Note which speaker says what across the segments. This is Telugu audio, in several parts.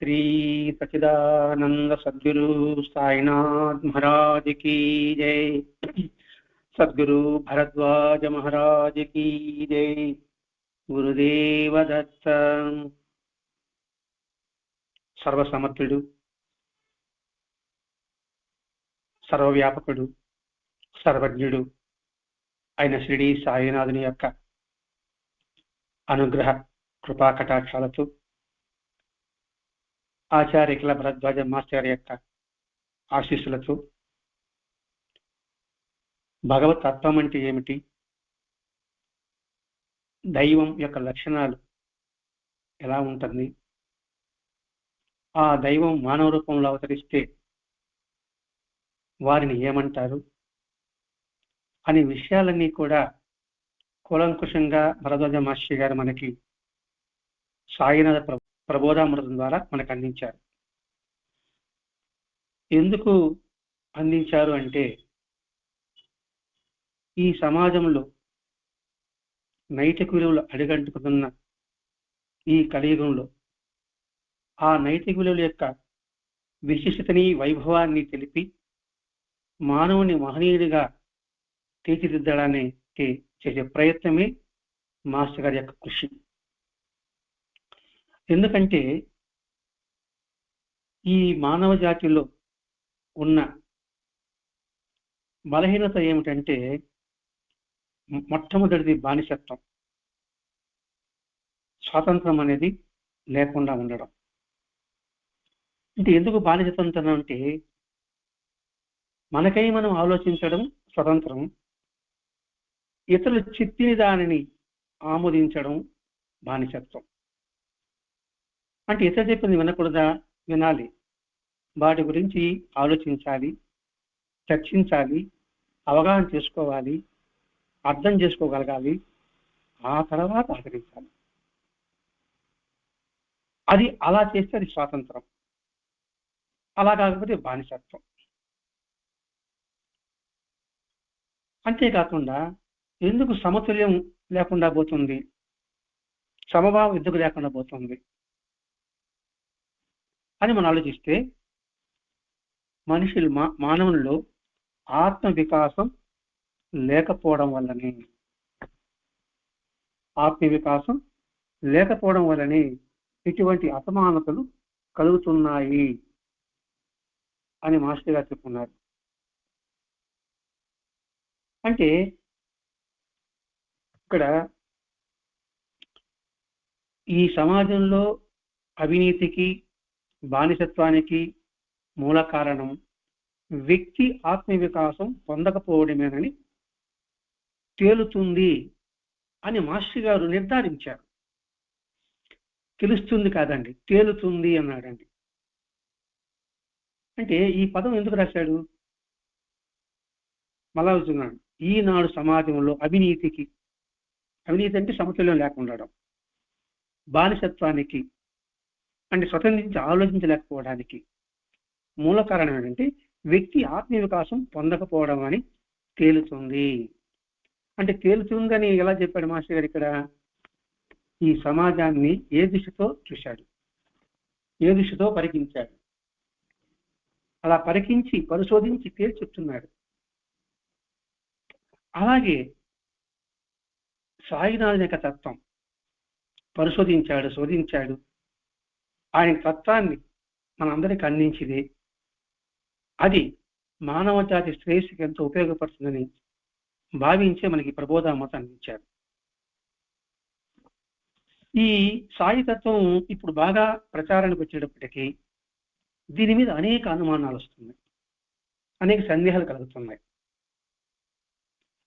Speaker 1: श्री सच्चिदानंद सद्गुरु साईनाथ महाराज की जय। सद्गुरु भरद्वाज महाराज की जय। गुरुदेव दत्त। सर्वसमर्थुడు, సర్వవ్యాపకుడు, సర్వజ్ఞుడు అయిన షిరిడి సాయినాథుని యొక్క అనుగ్రహ కృపా కటాక్షాలతో ఆచార్య కిల భరద్వాజ మాస్టర్ యొక్క ఆశీస్సులతో భగవత్ తత్వం అంటే ఏమిటి, దైవం యొక్క లక్షణాలు ఎలా ఉంటుంది, ఆ దైవం మానవ రూపంలో అవతరిస్తే వారిని ఏమంటారు అనే విషయాలన్నీ కూడా కూలంకుషంగా భరద్వాజ మాస్టర్ గారు మనకి సాయినాథ ప్రబోధామృతం ద్వారా మనకు అందించారు. ఎందుకు అందించారు అంటే, ఈ సమాజంలో నైతిక విలువలు అడుగంటుకుతున్న ఈ కలియుగంలో ఆ నైతిక విలువల యొక్క విశిష్టతని, వైభవాన్ని తెలిపి మానవుని మహనీయుడిగా తీర్చిదిద్దడానికి చేసే ప్రయత్నమే మాస్టర్ గారి యొక్క కృషి. ఎందుకంటే ఈ మానవ జాతిలో ఉన్న బలహీనత ఏమిటంటే, మొట్టమొదటిది బానిసత్వం, స్వాతంత్రం అనేది లేకుండా ఉండడం. అంటే ఎందుకు బానిసత్వం అంటే, మనకై మనం ఆలోచించడం స్వతంత్రం, ఇతరులు చెప్పిన దానిని ఆమోదించడం బానిసత్వం. అంటే ఇతరులు చెప్పింది వినకూడదా, వినాలి, వాటి గురించి ఆలోచించాలి, చర్చించాలి, అవగాహన చేసుకోవాలి, అర్థం చేసుకోగలగాలి, ఆ తర్వాత ఆచరించాలి. అది అలా చేస్తే అది స్వాతంత్రం, అలా కాకపోతే బానిసత్వం. అంతేకాకుండా ఎందుకు సమతుల్యం లేకుండా పోతుంది, సమభావం ఎందుకు లేకుండా పోతుంది అని మనం ఆలోచిస్తే, మనుషులు మానవుల్లో ఆత్మ వికాసం లేకపోవడం వల్లనే, ఆత్మ వికాసం లేకపోవడం వల్లనే ఇటువంటి అసమానతలు కలుగుతున్నాయి అని మాస్టర్ గారు చెప్పుకున్నారు. అంటే ఇక్కడ ఈ సమాజంలో అవినీతికి, బానిసత్వానికి మూల కారణం వ్యక్తి ఆత్మ వికాసం పొందకపోవడమేనని తేలుతుంది అని మాస్టర్ గారు నిర్ధారించారు. తెలుస్తుంది కాదండి, తేలుతుంది అన్నాడండి. అంటే ఈ పదం ఎందుకు రాశాడు, మళ్ళా చూస్తున్నాడు. ఈనాడు సమాజంలో అవినీతికి, అవినీతి అంటే సమతుల్యం లేకుండా, బానిసత్వానికి అంటే స్వతంత్రించి ఆలోచించలేకపోవడానికి మూల కారణం ఏంటంటే వ్యక్తి ఆత్మ వికాసం పొందకపోవడం అని తేలుతుంది. అంటే తేలుతుందని ఎలా చెప్పాడు మాస్టర్ గారు ఇక్కడ? ఈ సమాజాన్ని ఏ దృష్టితో చూశాడు, ఏ దృష్టితో పరికించాడు, అలా పరికించి పరిశోధించి తేల్చి చెప్తున్నాడు. అలాగే సాయినాథుని యొక్క తత్వం పరిశోధించాడు, శోధించాడు. ఆయన తత్వాన్ని మనందరికి అందించింది. అది మానవ జాతి శ్రేయస్సుకి ఎంతో ఉపయోగపడుతుందని భావించే మనకి ప్రబోధామృతం అందించారు. ఈ సాయి తత్వం ఇప్పుడు బాగా ప్రచారానికి వచ్చేటప్పటికీ దీని మీద అనేక అనుమానాలు వస్తున్నాయి, అనేక సందేహాలు కలుగుతున్నాయి.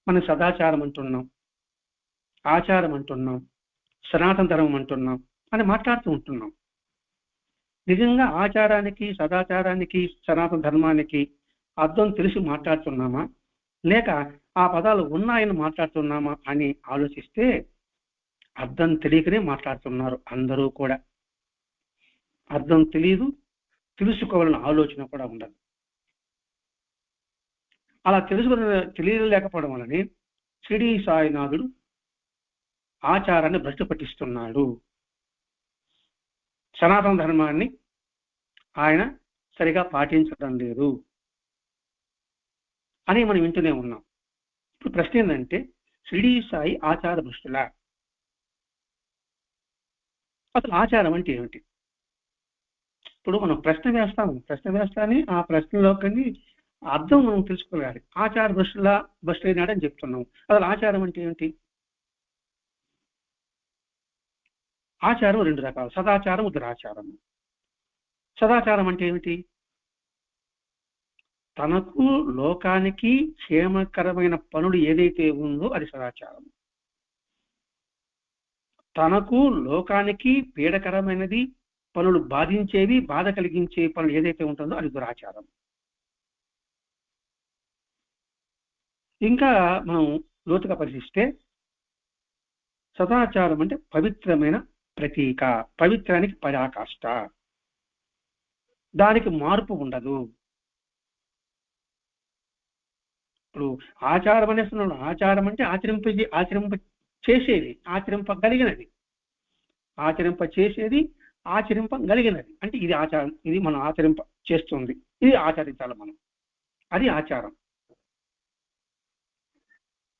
Speaker 1: మనం సదాచారం అంటున్నాం, ఆచారం అంటున్నాం, సనాతన ధర్మం అంటున్నాం అని మాట్లాడుతూ ఉంటున్నాం. నిజంగా ఆచారానికి, సదాచారానికి, సనాతన ధర్మానికి అర్థం తెలిసి మాట్లాడుతున్నామా, లేక ఆ పదాలు ఉన్నాయని మాట్లాడుతున్నామా అని ఆలోచిస్తే అర్థం తెలియకనే మాట్లాడుతున్నారు అందరూ కూడా. అర్థం తెలియదు, తెలుసుకోవాలన్న ఆలోచన కూడా ఉండదు. అలా తెలియలేకపోవడం వల్లనే షిరిడి సాయినాథుడు ఆచారాన్ని భ్రష్టు పట్టిస్తున్నాడు, సనాతన ధర్మాన్ని ఆయన సరిగా పాటించడం లేదు అని మనం వింటూనే ఉన్నాం. ఇప్పుడు ప్రశ్న ఏంటంటే, షిరిడీ సాయి ఆచార భ్రష్టుల? అసలు ఆచారం అంటే ఏమిటి? ఇప్పుడు మనం ప్రశ్న వేస్తానే ఆ ప్రశ్నలోకి అర్థం మనం తెలుసుకోవాలి. ఆచార భ్రష్టులైనాడని చెప్తున్నాం. అసలు ఆచారం అంటే ఏమిటి? ఆచారం 2 రకాలు, సదాచారం, దురాచారం. సదాచారం అంటే ఏమిటి? తనకు లోకానికి క్షేమకరమైన పనులు ఏదైతే ఉందో అది సదాచారం. తనకు లోకానికి పీడకరమైనది, పనులు బాధించేవి, బాధ కలిగించే పనులు ఏదైతే ఉంటుందో అది దురాచారం. ఇంకా మనం లోతుగా పరిశీలిస్తే, సదాచారం అంటే పవిత్రమైన ప్రతీక, పవిత్రానికి పరాకాష్ట, దానికి మార్పు ఉండదు. ఇప్పుడు ఆచారం అనేస్తున్నాడు. ఆచారం అంటే ఆచరింప చేసేది, ఆచరింపగలిగినది, ఆచరింపగలిగినది అంటే ఇది ఆచారం. ఇది మనం ఆచరింప చేస్తుంది, ఇది ఆచరించాలి మనం, అది ఆచారం.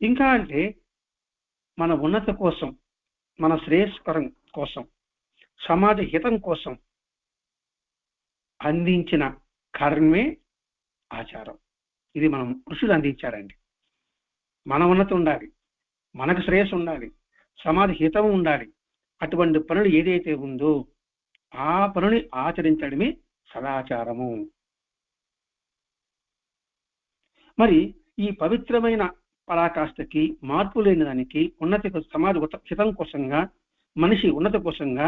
Speaker 1: ఇంకా అంటే మన ఉన్నత కోసం, మన శ్రేయస్కరం కోసం, సమాజ హితం కోసం అందించిన కర్మే ఆచారం. ఇది మనం ఋషులు అందించారండి. మన ఉన్నతి ఉండాలి, మనకు శ్రేయస్సు ఉండాలి, సమాజ హితం ఉండాలి. అటువంటి పనులు ఏదైతే ఉందో ఆ పనుని ఆచరించడమే సదాచారము. మరి ఈ పవిత్రమైన పరాకాష్ఠకి, మార్పు లేని దానికి, ఉన్నతి సమాజ హితం కోసంగా, మనిషి ఉన్నతి కోసంగా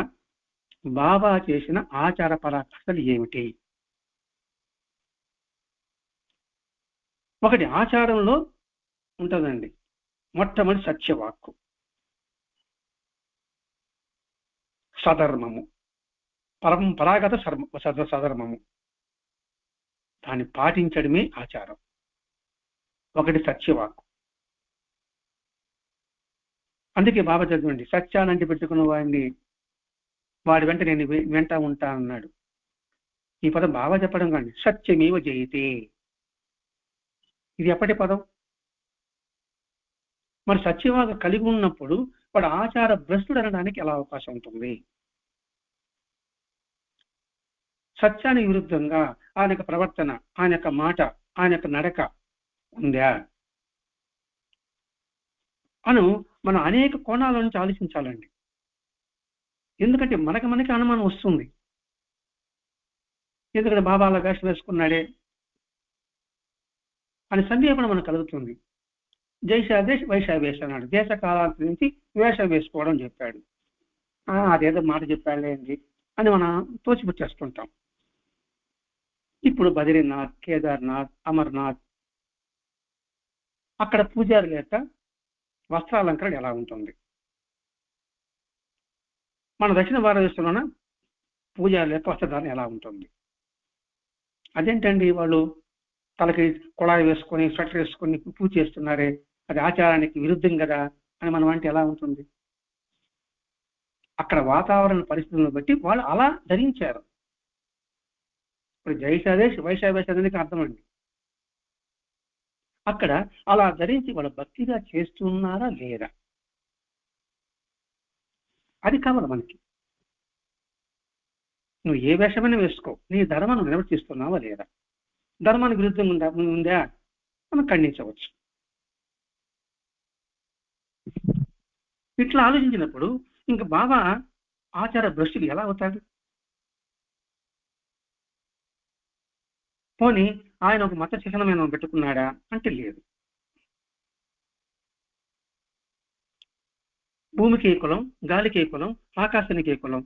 Speaker 1: బాబా చేసిన ఆచార పరాకాష్ఠలు ఏమిటి? ఒకటి ఆచారంలో ఉంటుందండి, మొట్టమొదటి సత్యవాక్కు, సధర్మము, పరంపరాగత సధర్మము, దాన్ని పాటించడమే ఆచారం. ఒకటి సత్యవాక్కు. అందుకే బాబా చదవండి, సత్యానంటి పెట్టుకున్న వాడి వెంట నేను వెంట ఉంటా అన్నాడు. ఈ పదం బాబా చెప్పడం కానీ, సత్యమేవ జయతే, ఇది ఎప్పటి పదం? మరి సత్యవాద కలిగి ఉన్నప్పుడు వాడు ఆచార భ్రష్టుడు అనడానికి ఎలా అవకాశం ఉంటుంది? సత్యానికి విరుద్ధంగా ఆయన యొక్క ప్రవర్తన, ఆయన యొక్క మాట, ఆయన యొక్క నడక ఉందా అను మనం అనేక కోణాల నుంచి ఆలోచించాలండి. ఎందుకంటే మనకి అనుమానం వస్తుంది. ఎందుకంటే బాబా అలా వేషం వేసుకున్నాడే అని సందేహం మనకు కలుగుతుంది. జైశాదేశ్ వైశావేశ్ అన్నాడు, దేశ కాలాంతర నుంచి వేషం వేసుకోవడం చెప్పాడు. అదేదో మాట చెప్పాడులేండి అని మనం తోచిపుచ్చేస్తుంటాం. ఇప్పుడు బద్రీనాథ్, కేదార్నాథ్, అమర్నాథ్, అక్కడ పూజారి లేక వస్త్రాలంకరణ ఎలా ఉంటుంది? మన దక్షిణ భారతదేశంలోన పూజారి లేక వస్త్రధారణ ఎలా ఉంటుంది? అదేంటండి వాళ్ళు తలకి కుళాయి వేసుకొని, స్వెటర్ వేసుకొని పూజ చేస్తున్నారే, అది ఆచారానికి విరుద్ధం కదా అని మనం అంటే ఎలా ఉంటుంది? అక్కడ వాతావరణ పరిస్థితులను బట్టి వాళ్ళు అలా ధరించారు. ఇప్పుడు జైశాదేశ్ వైశావేశ్ అనేది అర్థం అండి. అక్కడ అలా ధరించి వాళ్ళు భక్తిగా చేస్తున్నారా లేదా, అది కావాలి మనకి. నువ్వు ఏ వేషమైనా వేసుకో, నీ ధర్మాన్ని నిర్వర్తిస్తున్నావా లేదా? ధర్మానికి విరుద్ధంగా ఉందా మనం ఖండించవచ్చు. ఇట్లా ఆలోచించినప్పుడు ఇంకా బాబా ఆచార భ్రష్టుడు ఎలా అవుతాడు? పోనీ ఆయన ఒక మత చిహ్నమైన పెట్టుకున్నాడా అంటే లేదు. భూమికి ఏ కులం, గాలికి ఏ కులం, ఆకాశానికి ఏ కులం?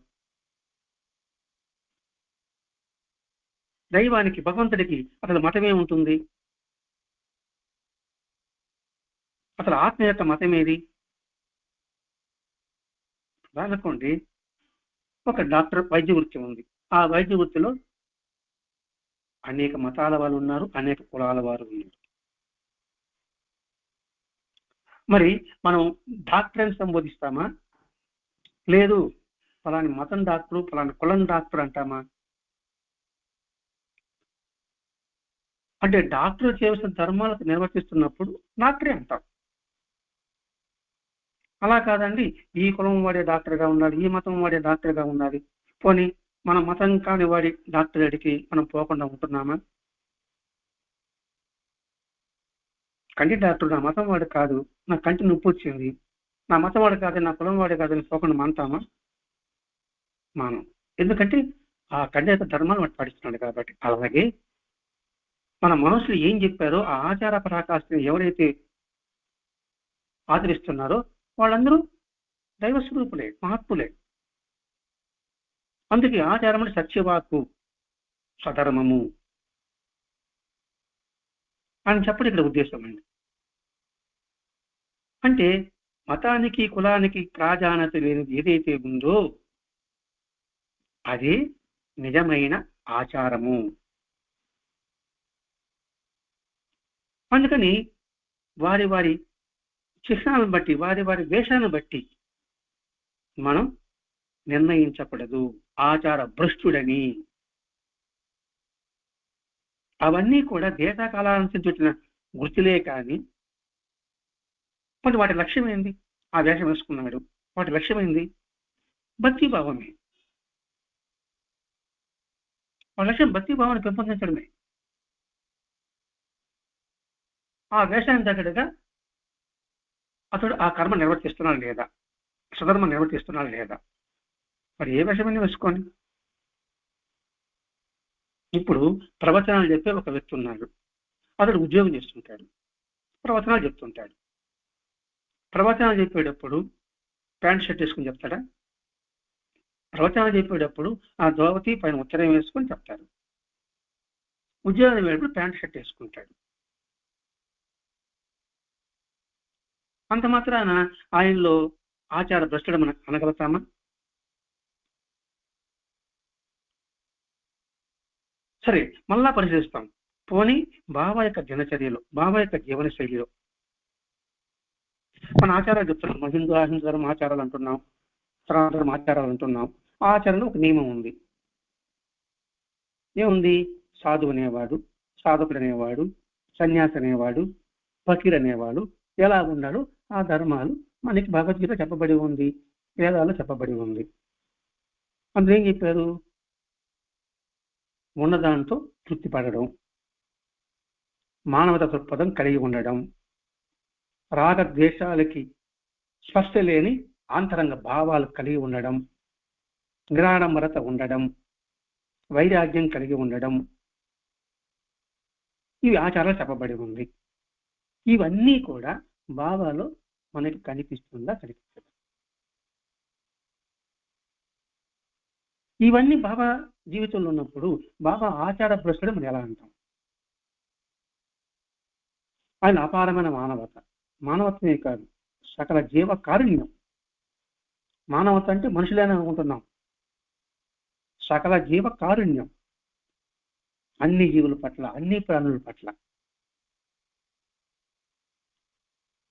Speaker 1: దైవానికి, భగవంతుడికి అసలు మతమే ఉంటుంది? అసలు ఆత్మ యొక్క మతం ఏది? అనుకోండి, ఒక డాక్టర్ వైద్య వృత్తి ఉంది. ఆ వైద్య వృత్తిలో అనేక మతాల వాళ్ళు ఉన్నారు, అనేక కులాల వారు ఉన్నారు. మరి మనం డాక్టర్ అని సంబోధిస్తామా? లేదు, ఫలాని మతం డాక్టరు, ఫలాని కులం డాక్టర్ అంటామా? అంటే డాక్టర్ చేయవలసిన ధర్మాలకు నిర్వర్తిస్తున్నప్పుడు డాక్టరే అంటాం. అలా కాదండి, ఈ కులం వాడే డాక్టర్గా ఉండాలి, ఈ మతం వాడే డాక్టర్గా ఉండాలి, పోనీ మన మతం కాని వాడి డాక్టర్ అడిగి మనం పోకుండా ఉంటున్నామా? కంటి డాక్టర్ నా మతం వాడు కాదు, నా కంటి నొప్పి వచ్చింది, నా మతం వాడు కాదు, నా కులం వాడు కాదని పోకుండా మానతామా? మానం. ఎందుకంటే ఆ కంటి యొక్క ధర్మాన్ని వాడు పాటిస్తున్నాడు కాబట్టి. అలాగే మన మనుషులు ఏం చెప్పారో ఆ ఆచార పరాకాష్ఠని ఎవరైతే ఆచరిస్తున్నారో వాళ్ళందరూ దైవ స్వరూపులే, మహాత్ములే. అందుకే ఆచారం అంటే సత్యవాక్కు, స్వధర్మము అని చెప్పడం ఇక్కడ ఉద్దేశం అండి. అంటే మతానికి కులానికి ప్రాధాన్యత లేనిది ఏదైతే ఉందో అదే నిజమైన ఆచారము. అందుకని వారి వారి చిహ్నాలను బట్టి, వారి వారి వేషాలను బట్టి మనం నిర్ణయించకూడదు ఆచార భ్రష్టుడని. అవన్నీ కూడా దేశకాలానికి చుట్టిన గుర్తులే కానీ మరి వాటి లక్ష్యం ఏంది? ఆ వేషం వేసుకున్నాడు, వాటి లక్ష్యం ఏంది? భక్తిభావమే. వాళ్ళ లక్ష్యం భక్తిభావాన్ని పెంపొందించడమే. ఆ వేషానికి తగ్గట్టుగా అతడు ఆ కర్మ నిర్వర్తిస్తున్నాడు లేదా, సుధర్మ నిర్వర్తిస్తున్నాడు లేదా. మరి ఏ వేషమని వేసుకొని ఇప్పుడు ప్రవచనాలు చెప్పే ఒక వ్యక్తి ఉన్నాడు, అతడు ఉద్యోగం చేస్తుంటాడు, ప్రవచనాలు చెప్తుంటాడు. ప్రవచనాలు చెప్పేటప్పుడు ప్యాంట్ షర్ట్ వేసుకుని చెప్తాడా? ప్రవచనాలు చెప్పేటప్పుడు ఆ ధోవతి పైన ఉత్తరం వేసుకొని చెప్తారు. ఉద్యోగం వెళ్ళేటప్పుడు ప్యాంట్ షర్ట్ వేసుకుంటాడు. అంత మాత్రాన ఆయనలో ఆచార భ్రష్టుడు మనం అనగలుగుతామా? సరే, మళ్ళా పరిశీలిస్తాం. పోనీ బాబా యొక్క దినచర్యలో, బాబా యొక్క జీవన శైలిలో మన ఆచారాలు చెప్తున్నాం. హిందూ ధర్మ ఆచారాలు అంటున్నాం, సనాతన ఆచారాలు అంటున్నాం. ఆ ఆచారంలో ఒక నియమం ఉంది. ఏముంది? సాధువు అనేవాడు, సాధకుడు అనేవాడు, సన్యాసి అనేవాడు, ఫకీర్ అనేవాడు ఎలా ఉన్నాడు, ఆ ధర్మాలు మనకి భగవద్గీత చెప్పబడి ఉంది, వేదాల్లో చెప్పబడి ఉంది. అందులో ఏం చెప్పారు? ఉన్నదాంతో తృప్తి పడడం, మానవత దృక్పథం కలిగి ఉండడం, రాగద్వేషాలకి స్పష్ట లేని ఆంతరంగ భావాలు కలిగి ఉండడం, నిరాడంబరత ఉండడం, వైరాగ్యం కలిగి ఉండడం, ఇవి ఆచారాలు చెప్పబడి ఉంది. ఇవన్నీ కూడా బాబాలో మనకి కనిపిస్తుందా? కనిపిస్తుంది. ఇవన్నీ బాబా జీవితంలో ఉన్నప్పుడు బాబా ఆచార భ్రష్టుడు మనం ఎలా అంటాం? ఆయన అపారమైన మానవత, మానవత్వమే కాదు సకల జీవ కారుణ్యం. మానవత అంటే మనుషులేని అనుకుంటున్నాం, సకల జీవ కారుణ్యం అన్ని జీవుల పట్ల, అన్ని ప్రాణుల పట్ల.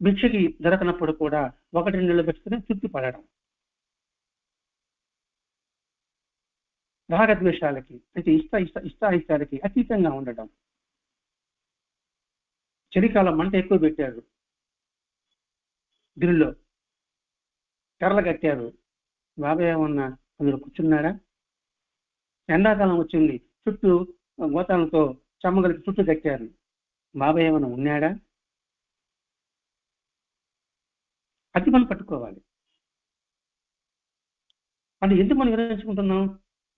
Speaker 1: భిక్షకి దొరకనప్పుడు కూడా 1-2 నెలలు పెట్టుకుని తృప్తి పడడం, రాగద్వేషాలకి అంటే ఇష్టాయిష్టాలకి అతీతంగా ఉండడం. చలికాలం మంట ఎక్కువ పెట్టారు, గిరిలో కర్రలు కట్టారు, బాబాయ్ ఏమన్నా అందులో కూర్చున్నాడా? ఎండాకాలం వచ్చింది, చుట్టూ గోతాలతో చమ్మగలికి చుట్టూ కట్టారు, బాబాయ్ ఏమన్నా ఉన్నాడా? అది మనం పట్టుకోవాలి. అంటే ఎందుకు మనం వివరించుకుంటున్నాం?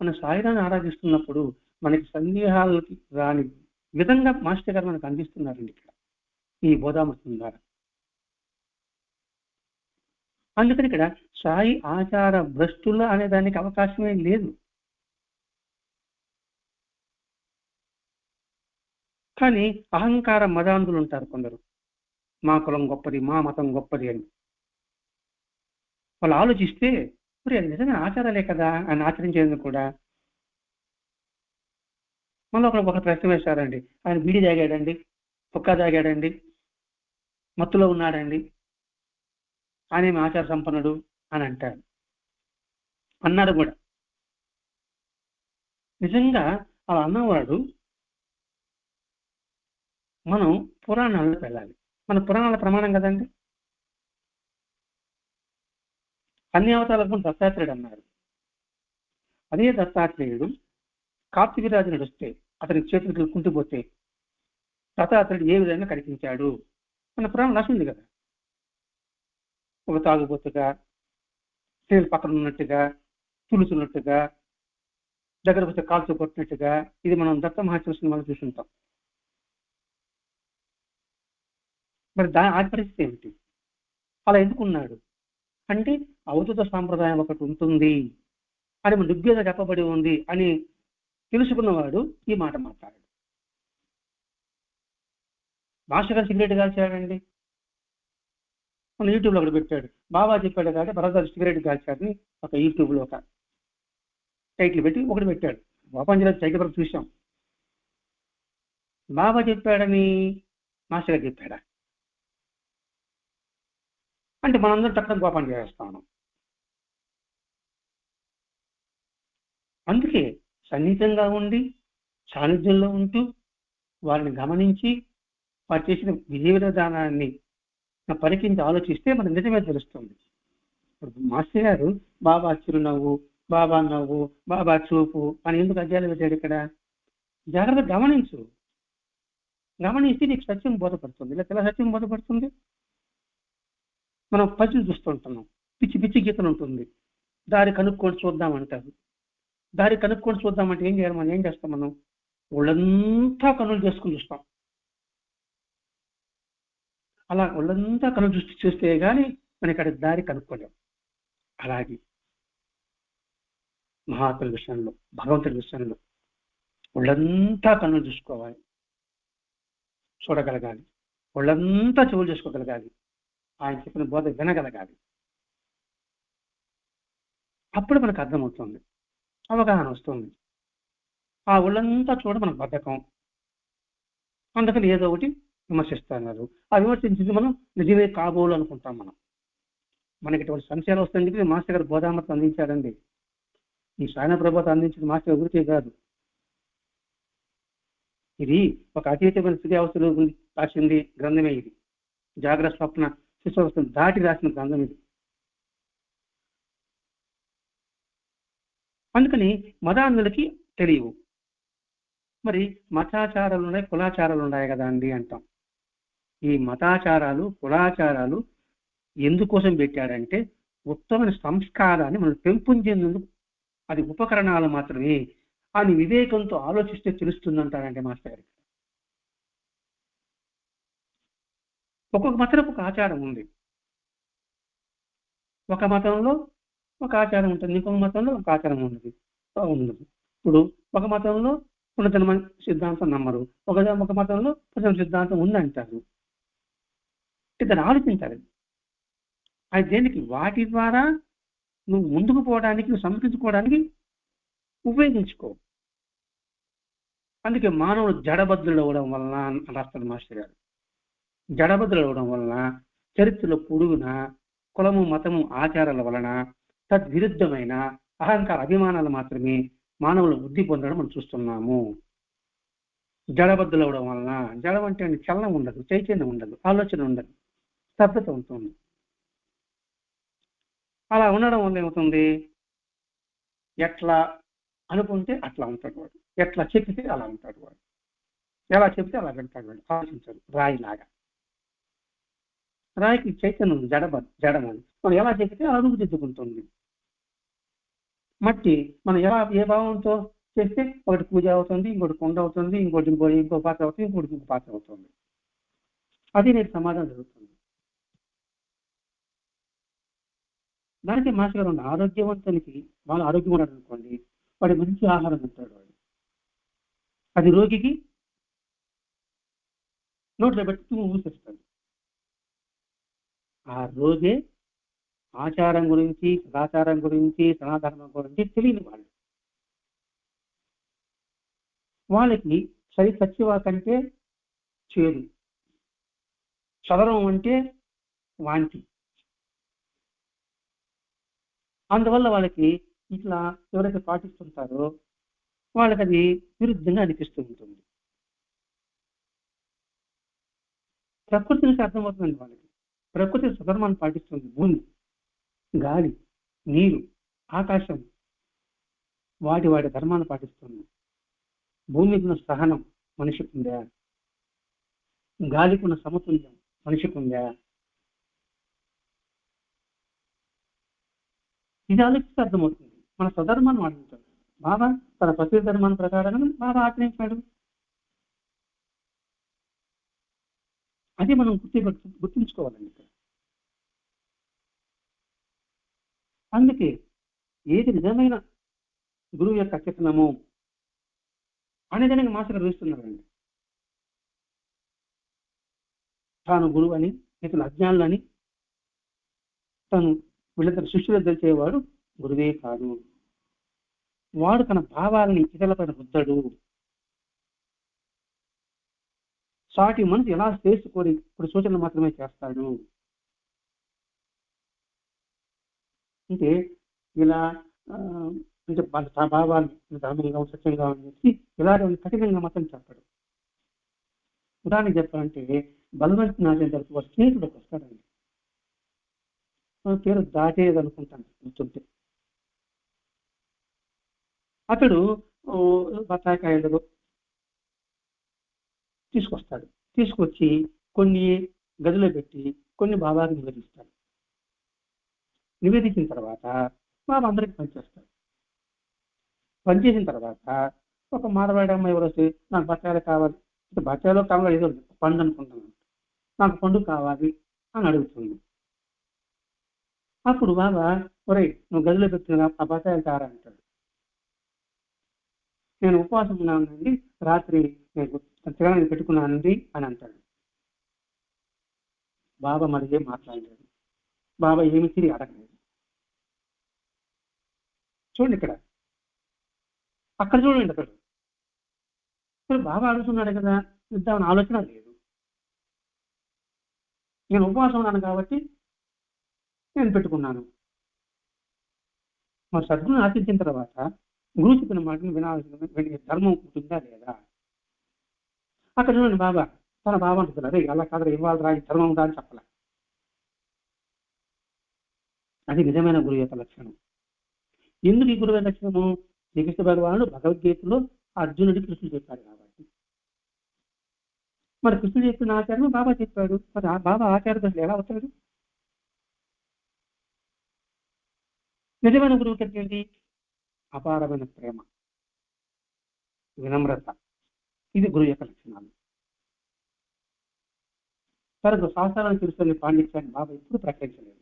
Speaker 1: మన సాయిరాన్ని ఆరాధిస్తున్నప్పుడు మనకి సందేహాలకి రాని విధంగా మాస్టర్ గారు మనకు అందిస్తున్నారండి ఇక్కడ ఈ బోధామృతం ద్వారా. అందుకని ఇక్కడ సాయి ఆచార భ్రష్టుల అనే దానికి అవకాశమే లేదు. కానీ అహంకార మదాంధులు ఉంటారు కొందరు, మా కులం గొప్పది, మా మతం గొప్పది అని. వాళ్ళు ఆలోచిస్తే మరి అది నిజమైన ఆచారాలే కదా అని ఆచరించేందుకు కూడా. మళ్ళీ ఒక ప్రశ్న వేశారండి, ఆయన బీడి తాగాడండి, పుక్క తాగాడండి, మత్తులో ఉన్నాడండి, ఆయన ఆచార సంపన్నుడు అని అంటారు. అన్నాడు కూడా. నిజంగా అలా అన్నవాడు మనం పురాణాలకు వెళ్ళాలి. మన పురాణాల ప్రమాణం కదండి. అన్ని అవతారాలకు దత్తాత్రేయుడు అన్నారు. అదే దత్తాత్రేయుడు కార్తీకరాజు నడుస్తే అతనికి చేతులు కుంటిపోతే దత్తాత్రేయుడు ఏ విధంగా కనిపించాడు మన పురాణం రాసింది కదా. ఒక తాగుబోతుగా, స్త్రీలు పక్కన ఉన్నట్టుగా, తులుసున్నట్టుగా, దగ్గర వస్తే కాల్చు కొట్టినట్టుగా, ఇది మనం దత్త మహాత్మ సినిమాలో చూసుంటాం. మరి ఆ పరిస్థితి ఏమిటి? అలా ఎందుకున్నాడు అంటే అవధూత సాంప్రదాయం ఒకటి ఉంటుంది అని మన దిగ్గజ చెప్పబడి ఉంది అని తెలుసుకున్నవాడు ఈ మాట మాట్లాడాడు. మాస్టర్ గారు సిగరెట్ కాల్చాడండి, మన యూట్యూబ్లో ఒకటి పెట్టాడు. బాబా చెప్పాడు కాబట్టి భరత్ సిగరెట్ కాల్చాడని ఒక యూట్యూబ్లో ఒక టైటిల్ పెట్టి ఒకటి పెట్టాడు. గోపాంజలి టైటిల్ వరకు చూసాం. బాబా చెప్పాడని మాస్టర్ గారు చెప్పాడా అంటే మనందరం టక్కన గోపాంజలి చేస్తాను. అందుకే సన్నిహితంగా ఉండి సాన్నిధ్యంలో ఉంటూ వారిని గమనించి వారు చేసిన విధి విధానాన్ని పరికించి ఆలోచిస్తే మనకు నిజమే తెలుస్తుంది. ఇప్పుడు మాస్టర్ గారు బాబా చిరునవ్వు, బాబా నవ్వు, బాబా చూపు అని ఎందుకు అధ్యాయాలు పెట్టాడు? ఇక్కడ జాగ్రత్త గమనించు, గమనిస్తే నీకు సత్యం బోధపడుతుంది. ఇలా ఎలా సత్యం బోధపడుతుంది? మనం పజిల్ చూస్తుంటున్నాం, పిచ్చి పిచ్చి గీతలు ఉంటుంది, దారి కనుక్కొని చూద్దాం అంటారు. దారి కనుక్కొని చూద్దామంటే ఏం చేయాలి? మనం ఏం చేస్తాం? మనం ఒళ్ళంతా కనులు చేసుకుని చూస్తాం. అలా ఒళ్ళంతా కనులు చూస్తే కానీ మనకి అక్కడ దారి కనుక్కోలేం. అలాగే మహాత్ముల విషయంలో, భగవంతుడి విషయంలో ఒళ్ళంతా కన్నులు చూసుకోవాలి, చూడగలగాలి, ఒళ్ళంతా చెవులు చేసుకోగలగాలి, ఆయన చెప్పిన బోధ వినగలగాలి. అప్పుడు మనకు అర్థమవుతుంది, అవగాహన వస్తుంది. ఆ ఒళ్ళంతా చూడ మనకు బద్ధకం, అందుకని ఏదో ఒకటి విమర్శిస్తున్నారు. ఆ విమర్శించింది మనం నిజమే కాబోలు అనుకుంటాం. మనకి ఇటువంటి సంశయాలు వస్తాయని మాస్టర్ గారు బోధామృతం అందించాడండి. ఈ సాయన ప్రభావం అందించిన మాస్టర్ గురితే కాదు, ఇది ఒక అతీతమైన స్థితి అవస్థలో రాసింది గ్రంథమే. ఇది జాగ్రత్త స్వప్న శిశువస్థను దాటి రాసిన గ్రంథం ఇది. అందుకని మతాంధులకి తెలియవు. మరి మతాచారాలు ఉన్నాయి, కులాచారాలు ఉన్నాయి కదా అండి అంటాం. ఈ మతాచారాలు, కులాచారాలు ఎందుకోసం పెట్టాడంటే ఉత్తమైన సంస్కారాన్ని మనం పెంపొందేందుకు అది ఉపకరణాలు మాత్రమే అని వివేకంతో ఆలోచిస్తే తెలుస్తుందంటారంటే మాస్టర్ గారికి. ఒక్కొక్క మతం ఒక ఆచారం ఉంది. ఒక మతంలో ఒక ఆచారం ఉంటుంది, ఇంకొక మతంలో ఒక ఆచారం ఉండదు. ఇప్పుడు ఒక మతంలో పునర్జన్మ సిద్ధాంతం నమ్మరు, ఒక మతంలో పునర్జన్మ సిద్ధాంతం ఉందంటారు. దాన్ని ఆలోచించాలి. అది దేనికి? వాటి ద్వారా నువ్వు ముందుకు పోవడానికి, నువ్వు సమర్థించుకోవడానికి ఉపయోగించుకో. అందుకే మానవుడు జడబద్దులు అవ్వడం వలన రాస్తారు మాస్టర్ గారు. జడబద్దులు అవ్వడం వలన చరిత్రలో పొడుగున కులము, మతము, ఆచారాల వలన తద్విరుద్ధమైన అహంకార అభిమానాలు మాత్రమే మానవులు బుద్ధి పొందడం మనం చూస్తున్నాము. జడబద్దులు అవ్వడం వలన, జడం అంటే చలనం ఉండదు, చైతన్యం ఉండదు, ఆలోచన ఉండదు, స్తబ్దత ఉంటుంది. అలా ఉండడం వల్ల ఏమవుతుంది? ఎట్లా అనుకుంటే అట్లా ఉంటాడు వాడు, ఎట్లా చెప్తే అలా ఉంటాడు వాడు, ఎలా చెప్తే అలా పెడతాడు వాడు. ఆలోచించాడు. రాయిలాగా, రాయికి చైతన్యం జడమని మనం ఎలా చెప్తే అలా రూపుదిద్దుకుంటుంది. మట్టి మనం ఏ భావంతో చేస్తే ఒకటి పూజ అవుతుంది, ఇంకోటి కొండ అవుతుంది, ఇంకో పాత్ర అవుతుంది, ఇంకో పాత్ర అవుతుంది. అది నేటి సమాజం జరుగుతుంది. దానికి మాస్టర్ గారు ఆరోగ్యవంతునికి, వాళ్ళు ఆరోగ్యం ఉన్నాడు అనుకోండి, వాడి మంచి ఆహారం తింటాడు వాడు, అది రోగికి నోట్లో పెట్టి ఊసేస్తాడు. ఆ రోగే ఆచారం గురించి, సదాచారం గురించి, సనాధర్మం గురించి తెలియని వాళ్ళు. వాళ్ళకి సత్యవా కంటే చేదు, చదరం అంటే వాంతి. అందువల్ల వాళ్ళకి ఇట్లా ఎవరైతే పాటిస్తుంటారో వాళ్ళకి అది విరుద్ధంగా అనిపిస్తూ ఉంటుంది. ప్రకృతి నుంచి అర్థమవుతుందండి వాళ్ళకి. ప్రకృతి స్వధర్మాన్ని పాటిస్తుంది. భూమి, గాలి, నీరు, ఆకాశం వాటి వాటి ధర్మాన్ని పాటిస్తుంది. భూమికి ఉన్న సహనం మనిషికి ఉందా? గాలికి ఉన్న సమతుల్యం మనిషికి ఉందా? ఇది ఆలోచిస్తే అర్థమవుతుంది. మన స్వధర్మాన్ని ఆచరించాడు బాబా. తన ప్రకృతి ధర్మాన్ని ప్రకారంగా బాబా ఆచరించాడు. అది మనం గుర్తుంచుకోవాలండి ఇక్కడ. అందుకే ఏది నిజమైన గురువు యొక్క చిత్నము అనేదానికి మాస్టర్ చూస్తున్నారండి. తాను గురువు అని, ఇతను అజ్ఞానులు అని, తను వీళ్ళిద్దరు శిష్యులు తెలిసేవాడు గురువే కాదు. వాడు తన భావాలని ఇతరులపైన రుద్దడు. సాటి మనసు ఎలా చేసుకొని ఇప్పుడు సూచనలు మాత్రమే చేస్తాడు. అంటే ఇలా అంటే వాళ్ళ భావాలు ధర్మంగా సత్యంగా అని చెప్పి ఇలాగ కఠినంగా మాత్రం చెప్పడు. ఉదాహరణకు చెప్పాలంటే బలవంత్ నాశనం జరుపు స్నేహితుడికి వస్తాడండి. పేరు దాటేది అనుకుంటాను గుర్తుంటే. అతడు బత్తాకాయలు తీసుకొస్తాడు. తీసుకొచ్చి కొన్ని గదిలో పెట్టి కొన్ని బాబాకి నివేదిస్తాడు. నివేదించిన తర్వాత బాబా అందరికి పనిచేస్తాడు. పనిచేసిన తర్వాత ఒక మారవాడి అమ్మాయి ఎవరు వస్తే నాకు బత్తాయిలు కావాలి, బత్తాయిలో కావాలి ఏదో పండు అనుకుంటున్నాను, నాకు పండు కావాలి అని అడుగుతుంది. అప్పుడు బాబా ఒరే నువ్వు గదిలో పెట్టిన ఆ బత్తాయిలు తారా అంటాడు. నేను ఉపవాసం ఉన్నానండి, రాత్రి నేను తినడానికి పెట్టుకున్నానండి అని అంటాడు. బాబా మరి ఏం మాట్లాడలేదు. బాబా ఏమి తిరిగి అడగలేదు. చూడండి ఇక్కడ, అక్కడ చూడండి, అక్కడ బాబా అడుగుతున్నాడు కదా, ఇద్దామని ఆలోచన లేదు. నేను ఉపవాసం ఉన్నాను కాబట్టి నేను పెట్టుకున్నాను. మరి సద్గుణం ఆచరించిన తర్వాత గురువు చెప్పిన మాటను వినాల్సిన ధర్మం ఉంటుందా లేదా? అక్కడ చూడండి బాబా తన బాబా అంటున్నారు, అదే అలా కాదు ఇవ్వాలి రా ధర్మం ఉందా అని చెప్పలే. అది నిజమైన గురువు యొక్క లక్షణం. ఎందుకు ఈ గురువు లక్షణము? శ్రీకృష్ణ భగవానుడు భగవద్గీతలో అర్జునుడికి కృష్ణుడు చెప్పాడు కాబట్టి. మరి కృష్ణుడు చెప్పిన ఆచార్యం బాబా చెప్పాడు. మరి ఆ బాబా ఆచార్య దశలు ఎలా అవుతాడు? నిజమైన గురువుకి ఏంటి? అపారమైన ప్రేమ, వినమ్రత, ఇది గురువు యొక్క లక్షణాలు. తనకు శాస్త్రాలను తెలుసుకునే పాండిత్యాన్ని బాబా ఎప్పుడు ప్రకటించలేదు.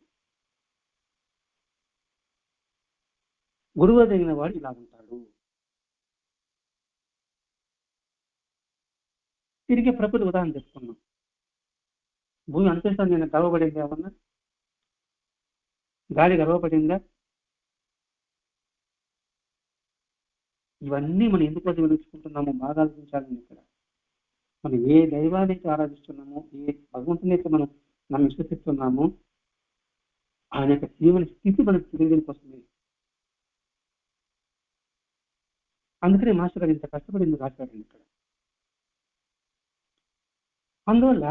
Speaker 1: గురువు తగిన వాడు ఇలా ఉంటాడు. తిరిగి ప్రకృతి ఉదాహరణ చెప్పుకున్నాం. భూమి అంతరిస్తాను నేను గర్వపడింది ఏమన్నా? గాలి గర్వపడిందా? ఇవన్నీ మనం ఎందుకోసం వెలుచుకుంటున్నామో బాగా ఆలోచించాలని ఇక్కడ. మనం ఏ దైవానికి ఆరాధిస్తున్నామో, ఏ భగవంతుని అయితే మనం విశ్వసిస్తున్నామో ఆయన యొక్క జీవన స్థితి మనకు తెలియడం కోసమే. అందుకనే మాస్టర్ గారు ఇంత కష్టపడింది రాశారండి ఇక్కడ. అందువల్ల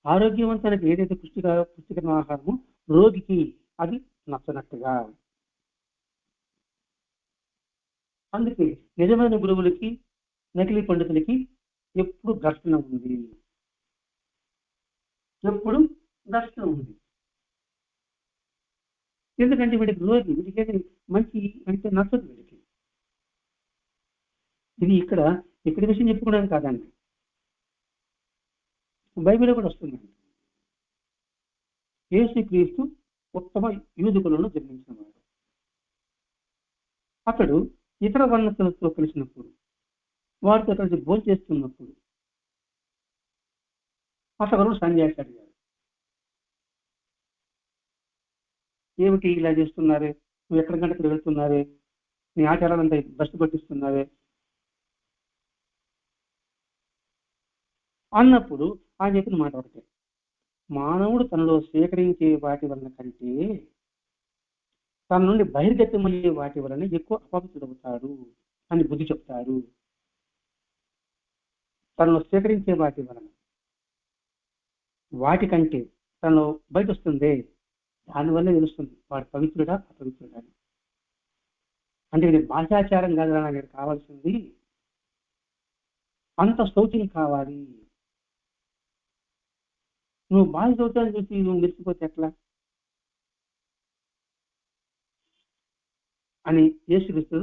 Speaker 1: ఆరోగ్యవంతానికి ఏదైతే పుష్టికరమైన ఆహారమో రోగికి అది నచ్చనట్టుగా. అందుకే నిజమైన గురువులకి నకిలీ పండితులకి ఎప్పుడు ఘర్షణ ఉంది, ఎప్పుడు ఘర్షణ ఉంది. ఎందుకంటే వీడికి రోగి, వీడికి మంచి అంటే నచ్చదు వీడికి. ఇది ఇక్కడ విషయం చెప్పుకోవడానికి కాదండి, బైబిల్లో కూడా వస్తుందండి. యేసుక్రీస్తు ఉత్తమ యూదుకులను జన్మించినవాడు. అతడు ఇతర వర్ణతులతో కలిసినప్పుడు, వారితో కలిసి భోజనం చేస్తున్నప్పుడు అతడు సన్యాసి అడిగాడు, ఏమిటి ఇలా చేస్తున్నారే, నువ్వు ఎక్కడికంటే ఇక్కడ వెళ్తున్నారే, నీ ఆచారాలంతా బస్టు పట్టిస్తున్నావే అన్నప్పుడు ఆయన చెప్పిన మాట ఒకటే, మానవుడు తనలో స్వీకరించే వాటి వలన కంటే తన నుండి బహిర్గతమయ్యే వాటి వలన ఎక్కువ అపవిత్రుడవుతాడు అని బుద్ధి చెప్తాడు. తనలో స్వీకరించే వాటి వలన వాటికంటే తను బయట వస్తుంది, దానివల్ల తెలుస్తుంది వాడు పవిత్రుడా అపవిత్రుడా అని. అంటే ఇది భాషాచారం కాదు నాకు కావాల్సింది, అంత స్తోత్రం కావాలి. నువ్వు బాధ స్తోత్రాన్ని చూసి నువ్వు మెరిసిపోతే ఎట్లా అని యేసుక్రీస్తు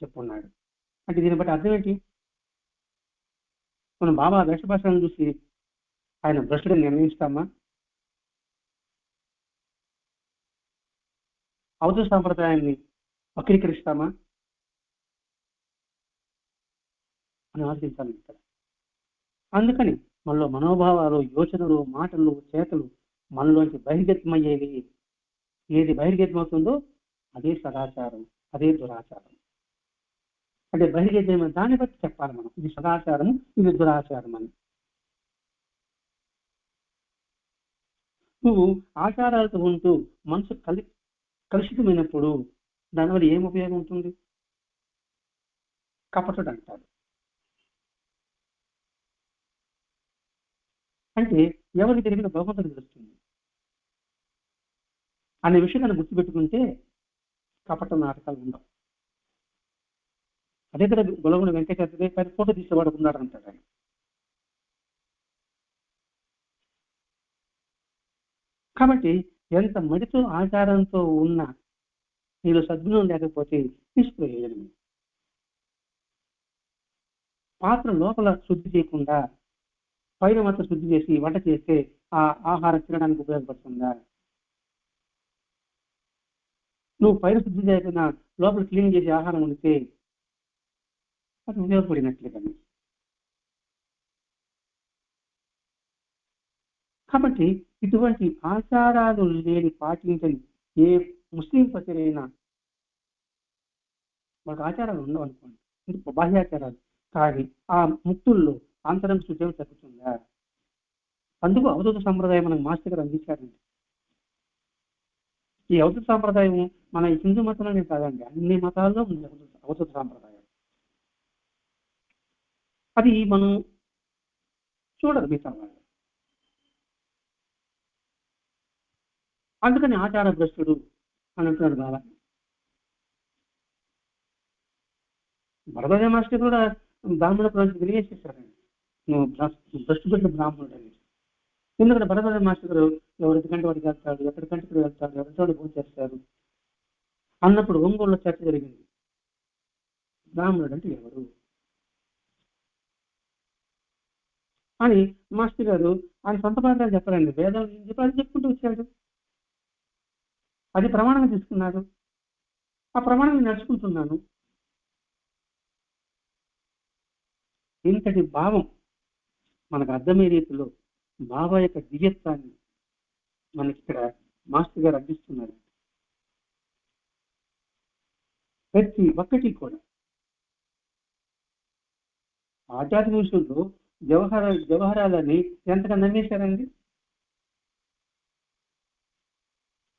Speaker 1: చెప్పున్నాడు. అంటే దీన్ని బట్టి అర్థం ఏంటి? మనం బాబా వేషభాషలను చూసి ఆయన భ్రష్టుడిని నిర్ణయిస్తామా? అవధూత సాంప్రదాయాన్ని వక్రీకరిస్తామా అని ఆలోచించాలి ఇక్కడ. అందుకని మనలో మనోభావాలు, యోచనలు, మాటలు, చేతలు మనలోంచి బహిర్గతమయ్యేవి. ఏది బహిర్గతమవుతుందో అదే సదాచారం, అదే దురాచారం. అంటే బహిర్గతమైన దాన్ని బట్టి చెప్పాలి మనం, ఇది సదాచారం, ఇది దురాచారం అని. నువ్వు ఆచారాలతో ఉంటూ మనసు కలుషితమైనప్పుడు దానివల్ల ఏం ఉపయోగం ఉంటుంది? కపటుడు అంటారు. అంటే ఎవరికి తెలియని భగవంతుడు తెలుస్తుంది అనే విషయాన్ని గుర్తుపెట్టుకుంటే కపట నాటకాలు ఉండవు. అదే కదా గొలగుండ వెంకటేశ్వర గారి ఫోటో తీసేవాడు ఉన్నాడు అంటాడు ఆయన. కాబట్టి ఎంత మడితో ఆచారంతో ఉన్న నీలో సద్గుణం లేకపోతే నిష్ప్రయోజనమే. పాత్ర లోపల శుద్ధి చేయకుండా పైన మాత్రం శుద్ధి చేసి వంట చేస్తే ఆ ఆహారం తినడానికి ఉపయోగపడుతుందా? నువ్వు పైన శుద్ధి చేయకుండా లోపల క్లీన్ చేసి ఆహారం వండితే అది ఉపయోగపడినట్లే కానీ. కాబట్టి ఇటువంటి ఆచారాలు లేని పాటించని ఏ ముస్లిం ప్రజలైనా వాళ్ళకి ఆచారాలు ఉండవు అనుకోండి, బాహ్యాచారాలు, కానీ ఆ ముక్తుల్లో ఆంతరం శుద్ధం తగ్గుతుందా? అందుకు అవధూత సంప్రదాయం మనకు మాస్టర్ గారు అందించారండి. ఈ అవధూత సాంప్రదాయం మన హిందూ మతంలోనే కాదండి, అన్ని మతాల్లో ఉంది అవధూత సాంప్రదాయం. అది మనం చూడదు మిగతా వాళ్ళు. అందుకని ఆచార భ్రష్టుడు అని అంటున్నాడు బాబా. భరద్వాజ మాస్టర్ కూడా బ్రాహ్మణ ప్రాంతం తెలియజేసేసారండి, నువ్వు భ్రష్టు పెట్టిన బ్రాహ్మణుడు అని. ఎందుకంటే భరద్వాజ మాస్టర్ గారు ఎవరికంటే వాడికి వెళ్తాడు, ఎక్కడికంటే వెళ్తాడు, ఎవరితో భోజనం చేస్తారు అన్నప్పుడు ఒంగోలులో చర్చ జరిగింది. బ్రాహ్మణుడు అంటే ఎవరు అని మాస్టర్ గారు ఆయన సొంత పాఠాలు చెప్పారండి, వేదాలు చెప్పాలని చెప్పుకుంటూ వచ్చాడు. అది ప్రమాణంగా తీసుకున్నాడు, ఆ ప్రమాణాన్ని నడుచుకుంటున్నాను. ఇంతటి భావం మనకు అర్థమయ్యే రీతిలో బాబా యొక్క దివ్యత్వాన్ని మనకి ఇక్కడ మాస్టర్ గారు అందిస్తున్నారు. ప్రతి ఒక్కటి కూడా ఆధ్యాత్మిక విషయంలో వ్యవహారాలని ఎంతగా నమ్మేశారండి.